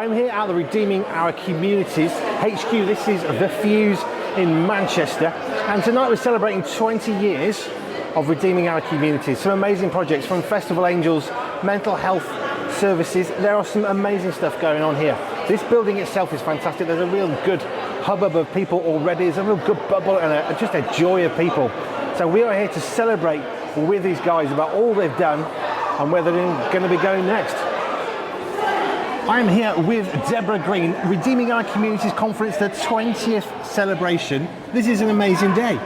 I'm here at the Redeeming Our Communities HQ. This is the Fuse in Manchester, and tonight we're celebrating 20 years of Redeeming Our Communities. Some amazing projects from Festival Angels, mental health services. There are some amazing stuff going on here. This building itself is fantastic. There's a real good hubbub of people already. There's a real good bubble and just a joy of people. So we are here to celebrate with these guys about all they've done and where they're going to be going next. I'm here with Debra Green, Redeeming Our Communities Conference, the 20th celebration. This is an amazing day.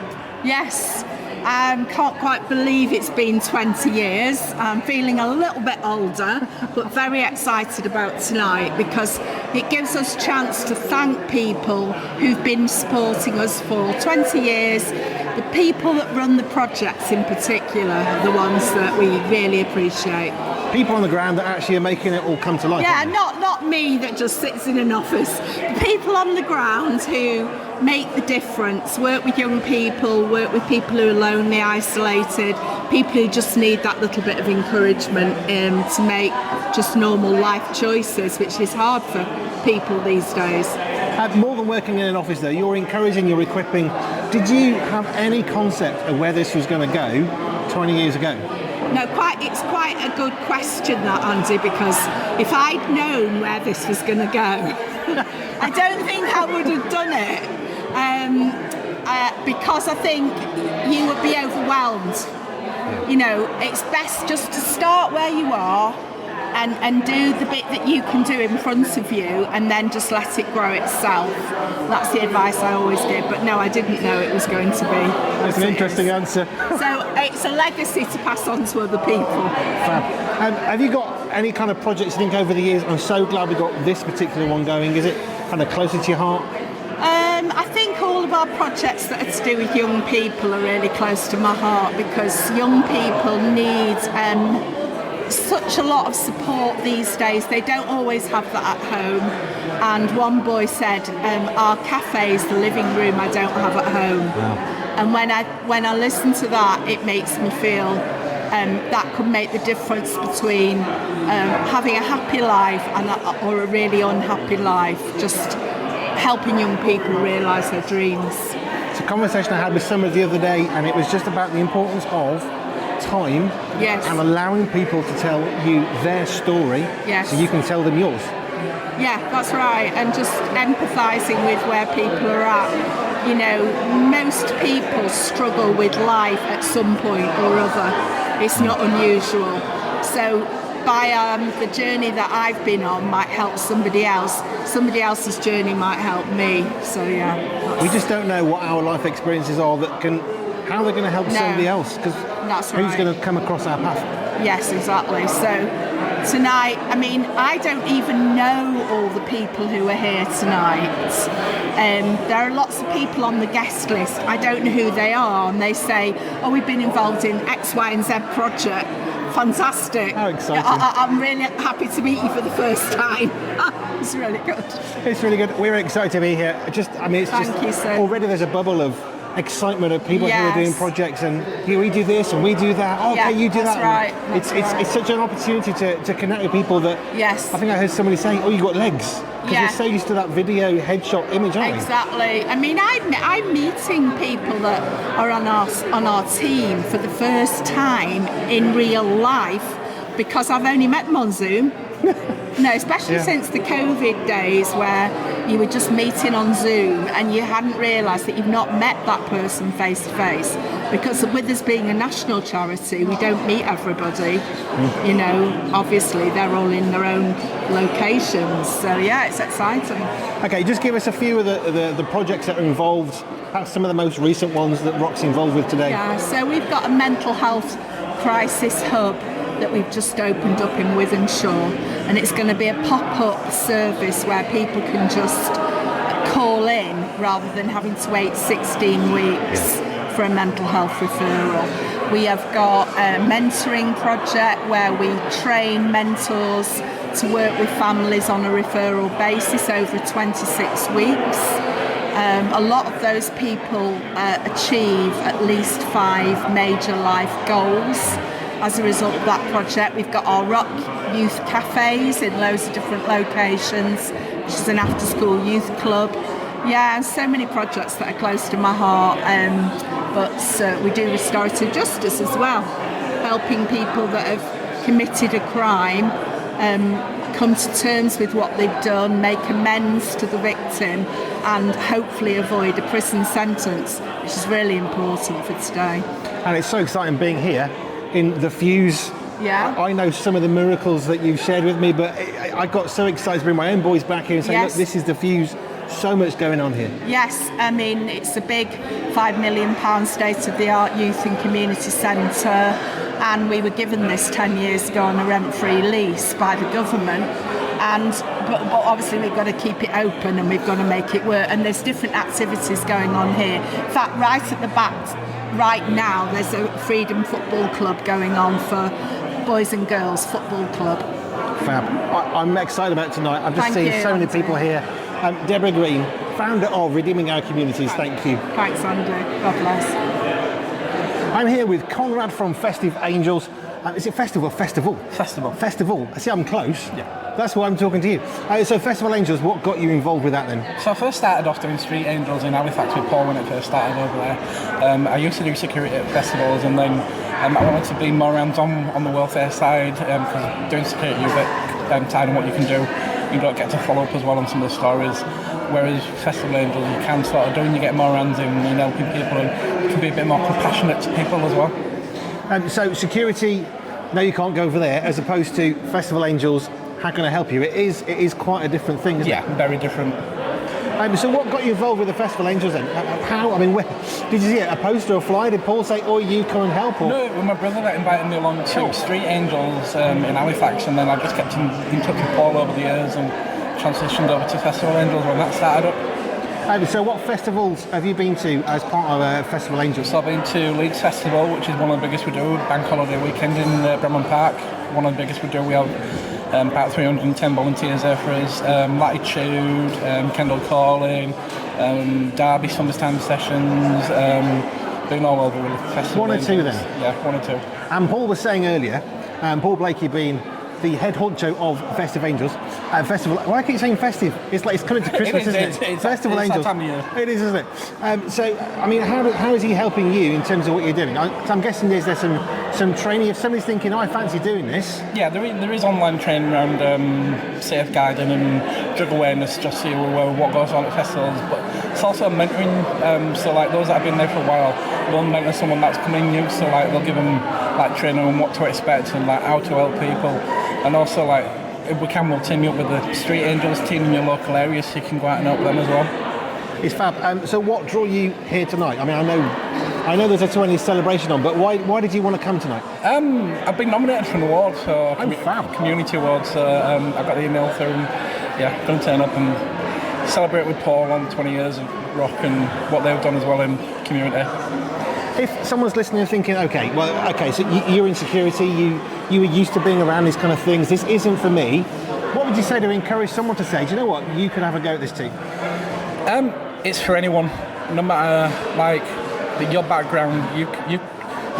Yes, can't quite believe it's been 20 years. I'm feeling a little bit older, but very excited about tonight because it gives us a chance to thank people who've been supporting us for 20 years. The people that run the projects in particular are the ones that we really appreciate. People on the ground that actually are making it all come to life. Yeah, not me that just sits in an office. People on the ground who make the difference, work with young people, work with people who are lonely, isolated, people who just need that little bit of encouragement to make just normal life choices, which is hard for people these days. More than working in an office though, you're encouraging, you're equipping. Did you have any concept of where this was going to go 20 years ago? No, it's quite a good question that, Andy, because if I'd known where this was going to go, I don't think I would have done it. Because I think you would be overwhelmed. You know, it's best just to start where you are and do the bit that you can do in front of you and then just let it grow itself. That's the advice I always give, but no, I didn't know it was going to be. That's an interesting answer. So it's a legacy to pass on to other people. Fab. Have you got any kind of projects you think over the years, I'm so glad we got this particular one going, is it kind of closer to your heart? I think all of our projects that are to do with young people are really close to my heart because young people need such a lot of support these days. They don't always have that at home, and one boy said our cafe is the living room I don't have at home. Wow. And when I listen to that, it makes me feel that could make the difference between having a happy life or a really unhappy life, just helping young people realise their dreams. It's a conversation I had with somebody the other day, and it was just about the importance of time. Yes. And allowing people to tell you their story. Yes. So you can tell them yours. Yeah, that's right, and just empathising with where people are at. You know, most people struggle with life at some point or other. It's not unusual. So by the journey that I've been on might help somebody else. Somebody else's journey might help me. So yeah. We just don't know what our life experiences are how they're going to help somebody else, because who's going to come across our path? Yes, exactly. So tonight, I mean, I don't even know all the people who are here tonight. There are lots of people on the guest list. I don't know who they are, and they say, oh, we've been involved in X, Y and Z project. Fantastic. How exciting. I'm really happy to meet you for the first time. It's really good. It's really good. We're excited to be here. Thank you, sir. Already there's a bubble of excitement of people who are doing projects, and here we do this and we do that. Oh, okay, you do that. That's right. It's such an opportunity to connect with people that. Yes. I think I heard somebody saying, "Oh, you got legs," because you're so used to that video headshot image, aren't you? Exactly. I mean, I'm meeting people that are on our team for the first time in real life because I've only met them on Zoom. No, especially since the COVID days where you were just meeting on Zoom and you hadn't realised that you've not met that person face to face. Because with us being a national charity, we don't meet everybody. You know, obviously they're all in their own locations. So yeah, it's exciting. Okay, just give us a few of the projects that are involved. Perhaps some of the most recent ones that ROC's involved with today. Yeah, so we've got a mental health crisis hub that we've just opened up in Wythenshawe, and it's going to be a pop-up service where people can just call in rather than having to wait 16 weeks for a mental health referral. We have got a mentoring project where we train mentors to work with families on a referral basis over 26 weeks. A lot of those people achieve at least 5 major life goals. as a result of that project. We've got our ROC youth cafes in loads of different locations, which is an after-school youth club. Yeah, so many projects that are close to my heart. But we do restorative justice as well, helping people that have committed a crime come to terms with what they've done, make amends to the victim, and hopefully avoid a prison sentence, which is really important for today. And it's so exciting being here in the Fuse. Yeah. I know some of the miracles that you've shared with me, but I got so excited to bring my own boys back here and say, Yes. look, this is the Fuse. So much going on here. Yes, I mean, it's a big £5 million state-of-the-art youth and community centre, and we were given this 10 years ago on a rent-free lease by the government. But obviously we've got to keep it open and we've got to make it work, and there's different activities going on here. In fact, right at the back right now there's a Freedom Football Club going on for boys and girls football club. Fab. I'm excited about tonight. I'm just seeing so many people here. Debra Green, founder of Redeeming Our Communities, thank you. Thanks, Andy. God bless. I'm here with Conrad from Festive Angels. Is it festival or festival? Festival. Festival. See, I'm close. Yeah. That's why I'm talking to you. So Festival Angels, what got you involved with that then? So I first started off doing Street Angels in Halifax with Paul when it first started over there. I used to do security at festivals, and then I wanted to be more hands-on on the welfare side, because doing security you get tired on what you can do. You don't get to follow up as well on some of the stories. Whereas Festival Angels, you can sort of do, and you get more hands in and helping people, and you can be a bit more compassionate to people as well. So security, no, you can't go over there, as opposed to Festival Angels. How can I help you? It is quite a different thing, isn't it? Yeah, very different. So what got you involved with the Festival Angels then? How? I mean, where, did you see a poster or a flyer? Did Paul say, "Oh, you come and help"? Or? No, it was my brother that invited me along to Street Angels in Halifax, and then I just kept in touch with Paul over the years and transitioned over to Festival Angels when that started up. So what festivals have you been to as part of Festival Angels? So I've been to Leeds Festival, which is one of the biggest we do, Bank Holiday Weekend in Bremen Park, one of the biggest we do. We have about 310 volunteers there for us. Latitude, Kendall Calling, Derby Summertime Sessions, been all over with the festival. One or two then? Yeah, one or two. And Paul was saying earlier, Paul Blakey being the head honcho of Festive Angels, Festival. Why keep saying festive? It's like it's coming to Christmas, isn't it? It's Festival it's Angels. That time of year. It is, isn't it? So, I mean, how is he helping you in terms of what you're doing? I'm guessing there's some training. If somebody's thinking, I fancy doing this. Yeah, there is online training around safeguarding and drug awareness, just so you're aware of what goes on at festivals. But it's also mentoring. So, like those that have been there for a while, they'll mentor someone that's coming new. So, like they'll give them like training on what to expect and like how to help people. And also, like, if we can, we'll team you up with the Street Angels team in your local area so you can go out and help them as well. It's fab. So what drew you here tonight? I mean, I know there's a 20th celebration on, but why did you want to come tonight? I've been nominated for an award, so fab. community award. So I got the email through, and yeah, going to turn up and celebrate with Paul on 20 years of ROC and what they've done as well in community. If someone's listening and thinking, so you're in security, you were used to being around these kind of things, this isn't for me, what would you say to encourage someone to say, do you know what, you could have a go at this too? It's for anyone, no matter like your background, you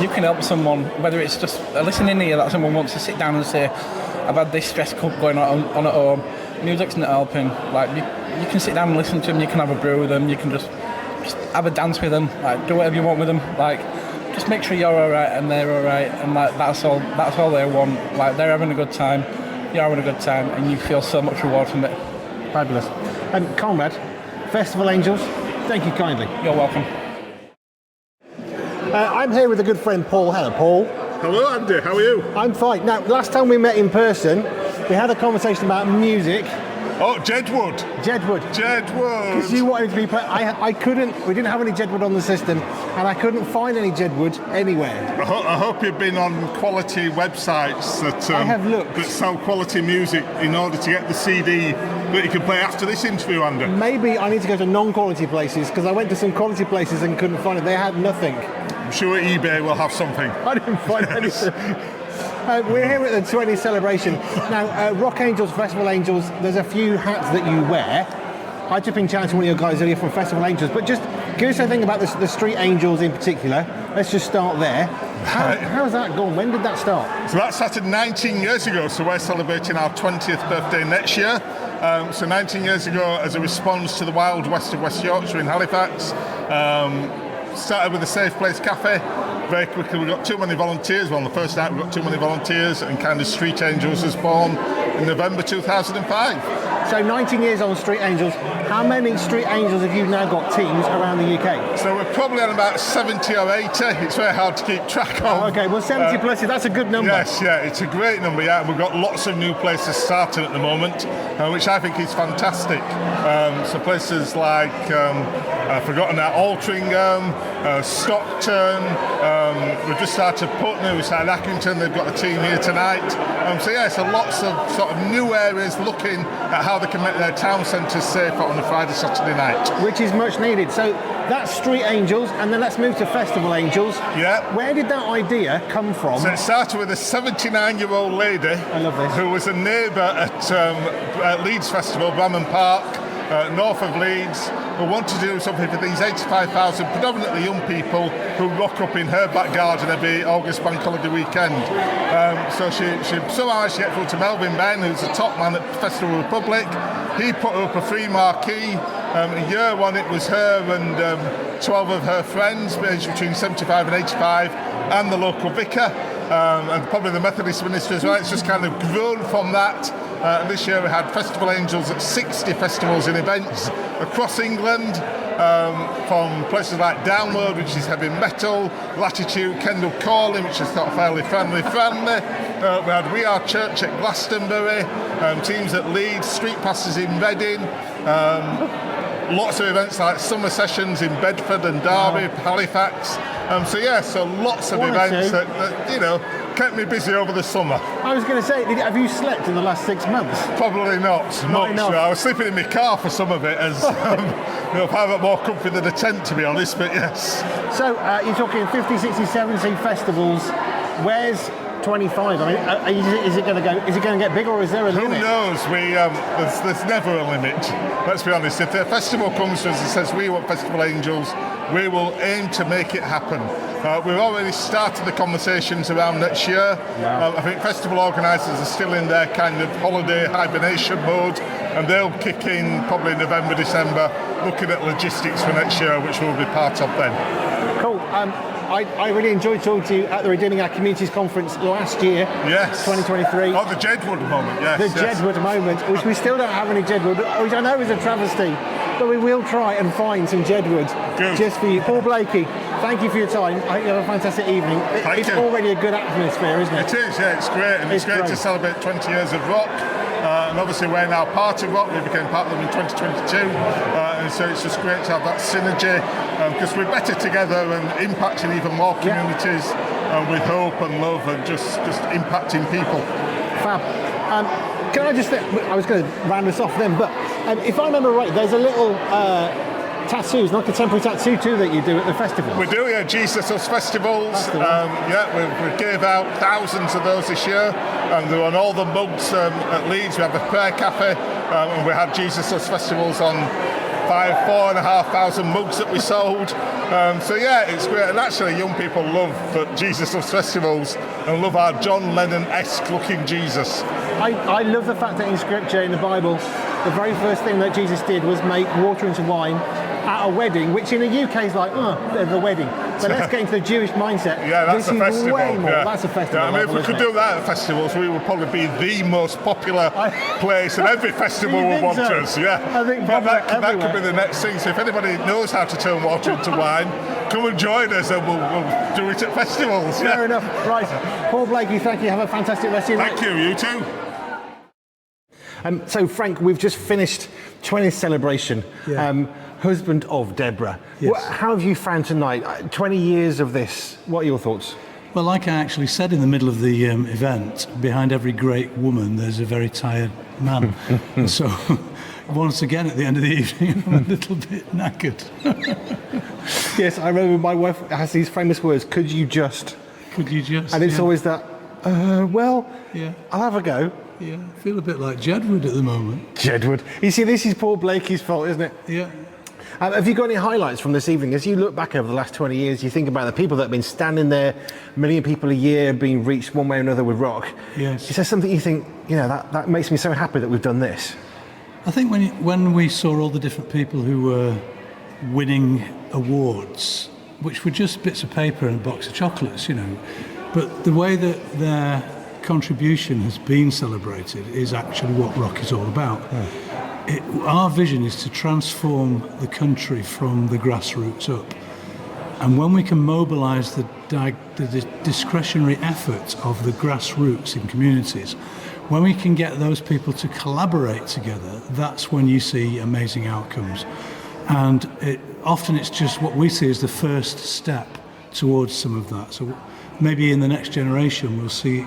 can help someone, whether it's just a listening ear that someone wants to sit down and say, I've had this stress going on at home, music's not helping, like you can sit down and listen to them, you can have a brew with them, you can just have a dance with them, like do whatever you want with them, like just make sure you're alright and they're alright, and like that's all they want, like they're having a good time, you're having a good time, and you feel so much reward from it. Fabulous. Conrad, Festival Angels, thank you kindly. You're welcome. I'm here with a good friend Paul. Hello Paul. Hello Andy, how are you? I'm fine. Now last time we met in person we had a conversation about music. Oh, Jedwood. Because you wanted to be I couldn't, we didn't have any Jedwood on the system, and I couldn't find any Jedwood anywhere. I hope you've been on quality websites that I have looked. That sell quality music in order to get the CD that you can play after this interview, Andy. Maybe I need to go to non-quality places, because I went to some quality places and couldn't find it. They had nothing. I'm sure eBay will have something. I didn't find anything. We're here at the 20th celebration. Now, ROC Angels, Festival Angels, there's a few hats that you wear. I just been chatting to one of your guys earlier from Festival Angels, but just give us a thing about the Street Angels in particular. Let's just start there. How's that gone? When did that start? So that started 19 years ago, so we're celebrating our 20th birthday next year. So 19 years ago, as a response to the Wild West of West Yorkshire in Halifax, started with a Safe Place Cafe. Very quickly we got too many volunteers. Well, on the first night we got too many volunteers, and kind of Street Angels was born in November 2005. So 19 years on Street Angels. How many Street Angels have you now got teams around the UK? So we're probably on about 70 or 80. It's very hard to keep track of. Okay, well 70 plus, that's a good number. Yes, yeah, it's a great number, yeah. We've got lots of new places starting at the moment, which I think is fantastic. So places like, I've forgotten that, Altrincham, Stockton, we've just started Putney, we started Accrington, they've got a team here tonight. So yeah, so lots of sort of new areas looking at how they can make their town centres safer on a Friday, Saturday night. Which is much needed. So that's Street Angels, and then let's move to Festival Angels. Yeah. Where did that idea come from? So it started with a 79-year-old lady. I love this. Who was a neighbour at Leeds Festival, Bramham Park, north of Leeds, who wanted to do something for these 85,000 predominantly young people who rock up in her back garden every August bank holiday weekend. So she somehow managed to get through to Melvin Ben, who's the top man at Festival Republic. He put up a free marquee. In year one it was her and 12 of her friends, aged between 75 and 85, and the local vicar, and probably the Methodist minister as well. It's just kind of grown from that. And this year we had Festival Angels at 60 festivals and events across England, from places like Download, which is heavy metal, Latitude, Kendal Calling, which is sort of fairly friendly. We had We Are Church at Glastonbury, teams at Leeds, Street Passes in Reading, lots of events like summer sessions in Bedford and Derby, Halifax. So lots of events that, you know, kept me busy over the summer. I was going to say, have you slept in the last 6 months? Probably not much. Enough. I was sleeping in my car for some of it, as you know, probably more comfy than a tent, to be honest, but yes. So you're talking 50, 60, 70 festivals. Where's 25? I mean, is it going to get bigger, or is there a limit? Who knows? There's never a limit. Let's be honest. If the festival comes to us and says we want Festival Angels, we will aim to make it happen. We've already started the conversations around next year. I think festival organisers are still in their kind of holiday hibernation mode, and they'll kick in probably November, December, looking at logistics for next year, which we'll be part of then. Cool. I really enjoyed talking to you at the Redeeming Our Communities Conference last year. Yes. 2023. Oh, the Jedwood moment, yes. The Jedwood moment, which we still don't have any Jedwood, which I know is a travesty, but we will try and find some Jedwood just for you. Paul Blakey, thank you for your time. I hope you have a fantastic evening. It's already a good atmosphere, isn't it? It is, yeah, it's great. And it's great to celebrate 20 years of ROC. And obviously we're now part of ROC. We became part of them in 2022. And so it's just great to have that synergy, because we're better together and impacting even more communities with hope and love and just impacting people. Fab. Can I just, I was going to round this off then, but if I remember right, there's a little tattoos, like a temporary tattoo too, that you do at the festival. We do, yeah, Jesus Us Festivals. We gave out thousands of those this year, and they're on all the mugs at Leeds. We have a prayer cafe, and we had Jesus Us Festivals on 4,500 mugs that we sold. It's great, and actually young people love the Jesus Us Festivals and love our John Lennon-esque looking Jesus. I love the fact that in Scripture, in the Bible, the very first thing that Jesus did was make water into wine at a wedding, which in the UK is like, the wedding. But let's get into the Jewish mindset. Yeah, that's this a festival. Way more. Yeah. That's a festival. Yeah, I mean, if we could do that at festivals, we would probably be the most popular place, and every festival will want us. Yeah, I think that could be the next thing. So if anybody knows how to turn water into wine, come and join us, and we'll do it at festivals. Fair enough. Right, Paul Blakey, thank you. Have a fantastic rest of your night. Thank you. You too. So Frank, we've just finished 20th celebration. Husband of Debra. Yes. How have you found tonight? 20 years of this. What are your thoughts? Well, like I actually said in the middle of the event, behind every great woman, there's a very tired man. So once again, at the end of the evening, I'm a little bit knackered. Yes, I remember my wife has these famous words, could you just? And it's always that, I'll have a go. Yeah, I feel a bit like Jedwood at the moment. Jedwood. You see, this is Paul Blakey's fault, isn't it? Yeah. Have you got any highlights from this evening? As you look back over the last 20 years, you think about the people that have been standing there, 1 million people a year being reached one way or another with ROC. Yes. Is there something you think, that makes me so happy that we've done this? I think when we saw all the different people who were winning awards, which were just bits of paper and a box of chocolates, but the way that their contribution has been celebrated is actually what ROC is all about. Our vision is to transform the country from the grassroots up. And when we can mobilise the discretionary effort of the grassroots in communities, when we can get those people to collaborate together, that's when you see amazing outcomes. And often it's just what we see as the first step towards some of that. So maybe in the next generation we'll see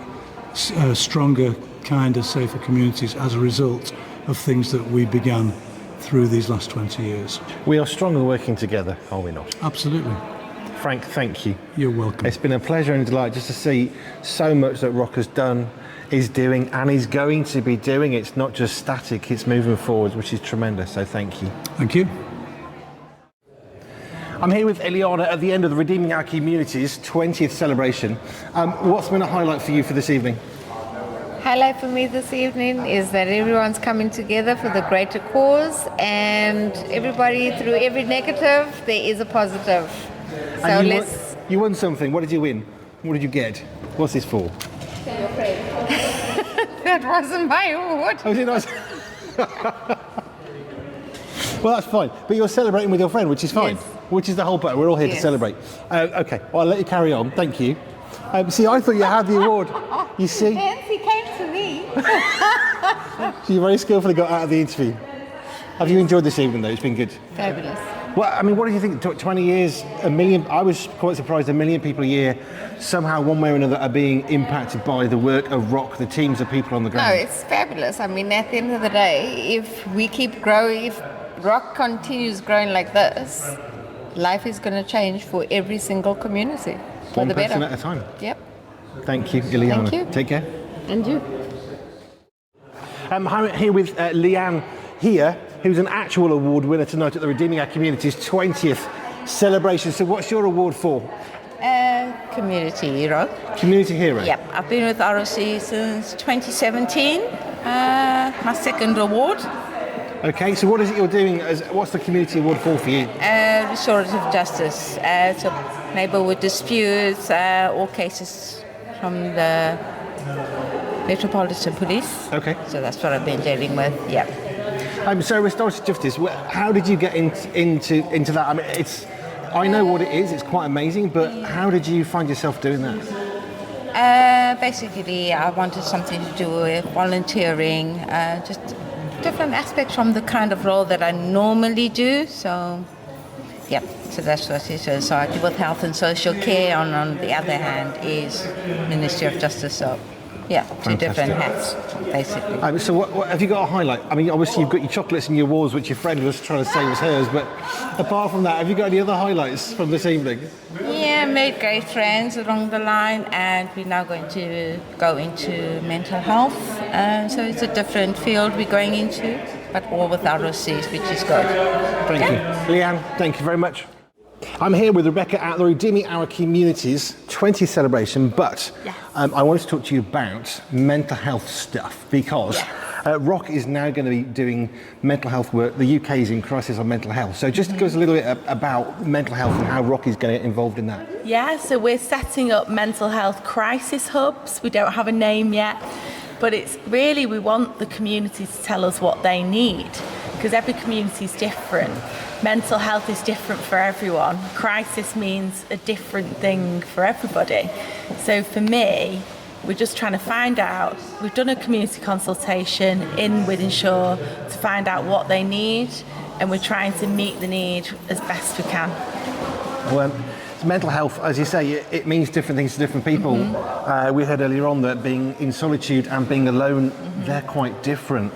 stronger, kinder, safer communities as a result of things that we began through these last 20 years. We are stronger working together, are we not? Absolutely. Frank, thank you. You're welcome. It's been a pleasure and a delight just to see so much that ROC has done, is doing, and is going to be doing. It's not just static, it's moving forward, which is tremendous, so thank you. Thank you. I'm here with Eliana at the end of the Redeeming Our Communities 20th celebration. What's been a highlight for you for this evening? Highlight for me this evening is that everyone's coming together for the greater cause, and everybody, through every negative, there is a positive. So And you won something. What did you win? What did you get? What's this for? That wasn't my award. Oh, is it nice? Well, that's fine. But you're celebrating with your friend, which is fine. Yes. Which is the whole point. We're all here to Yes. celebrate. Okay, well, I'll let you carry on. Thank you. See, I thought you had the award. You see? Nancy came to me. So you very skillfully got out of the interview. Have you enjoyed this evening, though? It's been good. Fabulous. Well, I mean, what do you think? 20 years, 1 million, I was quite surprised, 1 million people a year, somehow one way or another are being impacted by the work of ROC, the teams of people on the No, ground. it's fabulous. I mean, at the end of the day, if we keep growing, if ROC continues growing like this, life is going to change for every single community. For One the person better. at a time. Yep. Thank you, Ileana. Thank you. Take care. And you. I'm here with Leanne here, who's an actual award winner tonight at the Redeeming Our Communities 20th celebration. So what's your award for? Community hero. Community Hero? Yep, I've been with ROC since 2017. My second award, Okay, so what is it you're doing? What's the Community Award for you? restorative justice. So neighbourhood disputes, all cases from the Metropolitan Police. Okay. So that's what I've been dealing with. Yeah. So restorative justice, how did you get into that? I mean, I know what it is, it's quite amazing, but how did you find yourself doing that? Basically, I wanted something to do with volunteering, just different aspects from the kind of role that I normally do. So, yeah, so that's what it is. So I deal with health and social care, and on the other hand is Ministry of Justice. So, yeah, two different hats, basically. So what have you got a highlight? I mean, obviously you've got your chocolates and your awards, which your friend was trying to say was hers, but apart from that, have you got any other highlights from this evening? Yeah, made great friends along the line, and we're now going to go into mental health. So it's a different field we're going into, but all with ROCs, which is good. Thank you. Leanne, thank you very much. I'm here with Rebecca at the Redeeming Our Communities 20th celebration, but I wanted to talk to you about mental health stuff because ROC is now going to be doing mental health work. The UK is in crisis on mental health. So just give us a little bit about mental health and how ROC is going to get involved in that. Yeah, so we're setting up mental health crisis hubs. We don't have a name yet, but it's really, we want the community to tell us what they need because every community is different. Mental health is different for everyone. Crisis means a different thing for everybody. So for me, we're just trying to find out. We've done a community consultation in Wythenshawe to find out what they need, and we're trying to meet the need as best we can. Well, mental health, as you say, it means different things to different people. We heard earlier on that being in solitude and being alone, they're quite different.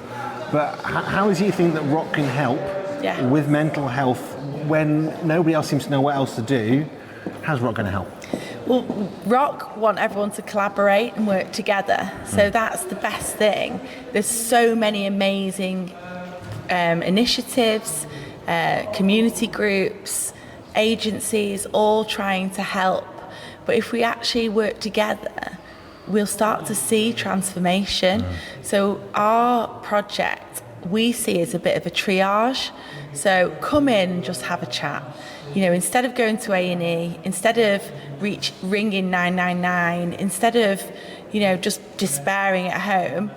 But how is it you think that ROC can help with mental health when nobody else seems to know what else to do? How's ROC going to help? Well, ROC want everyone to collaborate and work together. So that's the best thing. There's so many amazing initiatives community groups, agencies, all trying to help. But if we actually work together, we'll start to see transformation. So our project we see as a bit of a triage. So come in and just have a chat. You know, instead of going to A&E, instead of ringing 999, instead of, you know, just despairing at home,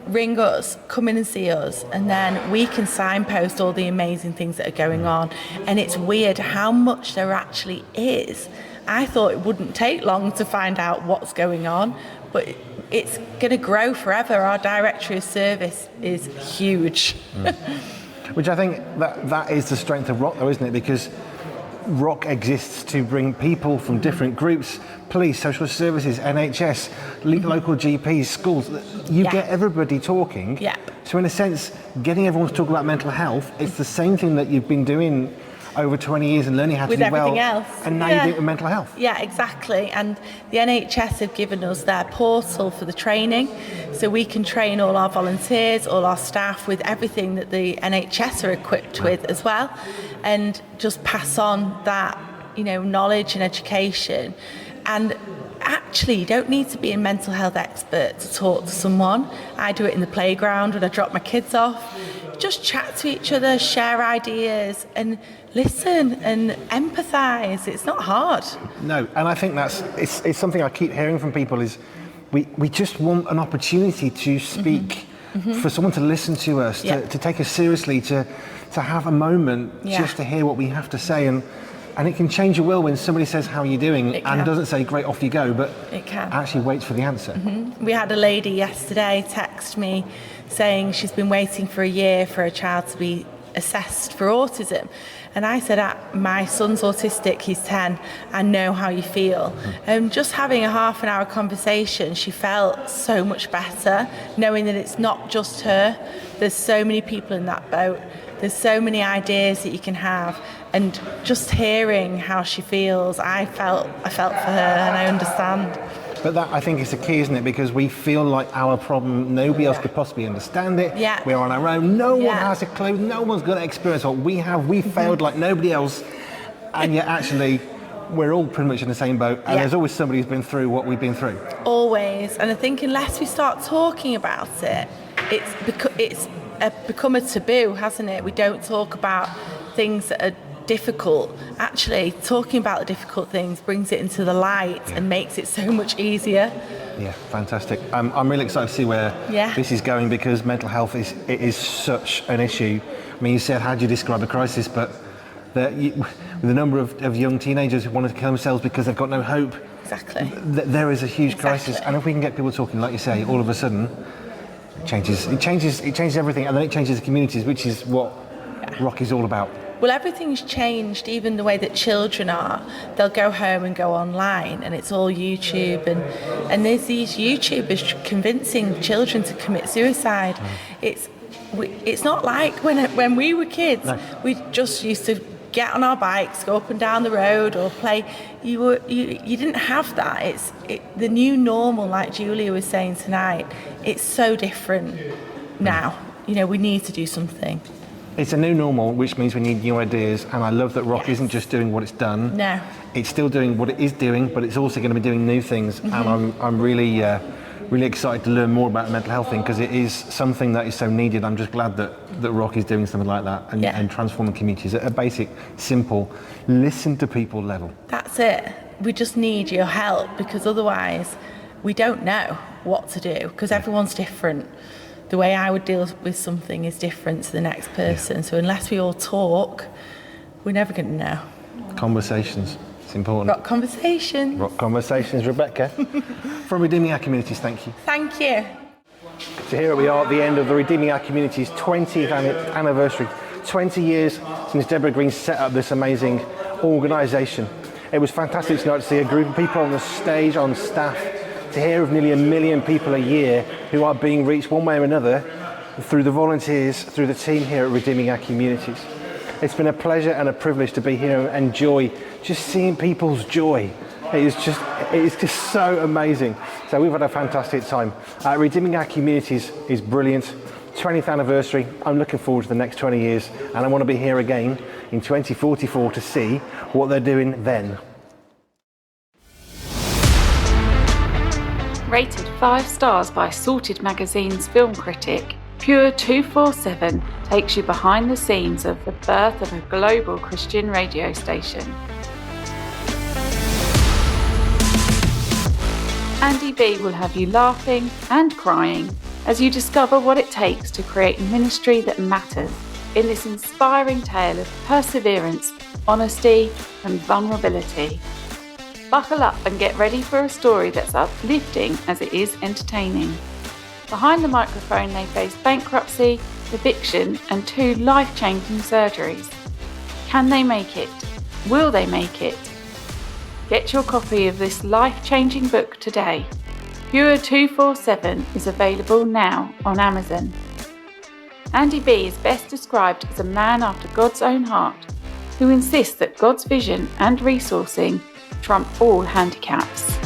ring us, come in and see us, and then we can signpost all the amazing things that are going on. And it's weird how much there actually is. I thought it wouldn't take long to find out what's going on, but it's going to grow forever. Our directory of service is huge. Which I think that is the strength of ROC, though, isn't it? Because ROC exists to bring people from different groups, police, social services, NHS, local GPs, schools. You get everybody talking. Yeah. So in a sense, getting everyone to talk about mental health, it's the same thing that you've been doing over 20 years and learning how to with do everything well. Else. And now you do it with mental health. Yeah, exactly. And the NHS have given us their portal for the training, so we can train all our volunteers, all our staff with everything that the NHS are equipped with as well, and just pass on that, you know, knowledge and education. And actually, you don't need to be a mental health expert to talk to someone. I do it in the playground when I drop my kids off. Just chat to each other, share ideas, and listen and empathise. It's not hard. No, and I think it's something I keep hearing from people is we just want an opportunity to speak, for someone to listen to us, to take us seriously, to have a moment just to hear what we have to say. And it can change your will when somebody says, how are you doing? And doesn't say, great, off you go, but it can. Actually waits for the answer. We had a lady yesterday text me saying she's been waiting for a year for a child to be assessed for autism. And I said, my son's autistic, he's 10, I know how you feel. Just having a half an hour conversation, she felt so much better, knowing that it's not just her. There's so many people in that boat. There's so many ideas that you can have. And just hearing how she feels, I felt for her, and I understand. But that, I think, is the key, isn't it? Because we feel like our problem, nobody else could possibly understand it. Yeah. We're on our own. No one has a clue. No one's going to experience what we have. We failed like nobody else. And yet, actually, we're all pretty much in the same boat. And there's always somebody who's been through what we've been through. Always. And I think unless we start talking about it, it's become a taboo, hasn't it? We don't talk about things that are difficult. Actually, talking about the difficult things brings it into the light and makes it so much easier. Yeah, fantastic. I'm really excited to see where this is going, because mental health is such an issue. I mean, you said, how do you describe a crisis? But with the number of young teenagers who want to kill themselves because they've got no hope. Exactly. There is a huge crisis, and if we can get people talking, like you say, all of a sudden, it changes everything, and then it changes the communities, which is what ROC is all about. Well, everything's changed, even the way that children are. They'll go home and go online, and it's all YouTube, and there's these YouTubers convincing children to commit suicide. It's not like when we were kids. No. We just used to get on our bikes, go up and down the road, or play. You didn't have that. It's the new normal, like Julia was saying tonight. It's so different now. You know, we need to do something. It's a new normal, which means we need new ideas, and I love that ROC isn't just doing what it's done. No. It's still doing what it is doing, but it's also going to be doing new things, and I'm really excited to learn more about the mental health thing, because it is something that is so needed. I'm just glad that ROC is doing something like that and transforming communities at a basic, simple, listen to people level. That's it. We just need your help, because otherwise we don't know what to do, because everyone's different. The way I would deal with something is different to the next person. Yeah. So unless we all talk, we're never going to know. Conversations. It's important. ROC conversations. ROC conversations, Rebecca. From Redeeming Our Communities, thank you. Thank you. So here we are at the end of the Redeeming Our Communities 20th anniversary. 20 years since Debra Green set up this amazing organisation. It was fantastic tonight to see a group of people on the stage, on staff, to hear of nearly 1 million people a year who are being reached one way or another through the volunteers, through the team here at Redeeming Our Communities. It's been a pleasure and a privilege to be here and enjoy just seeing people's joy. It is just so amazing. So we've had a fantastic time. Redeeming Our Communities is brilliant. 20th anniversary. I'm looking forward to the next 20 years, and I want to be here again in 2044 to see what they're doing then. Rated 5 stars by Sorted Magazine's film critic, Pure 247 takes you behind the scenes of the birth of a global Christian radio station. Andy B will have you laughing and crying as you discover what it takes to create ministry that matters in this inspiring tale of perseverance, honesty and vulnerability. Buckle up and get ready for a story that's uplifting as it is entertaining. Behind the microphone they face bankruptcy, eviction and 2 life-changing surgeries. Can they make it? Will they make it? Get your copy of this life-changing book today. Pure 247 is available now on Amazon. Andy B is best described as a man after God's own heart, who insists that God's vision and resourcing trump all handicaps.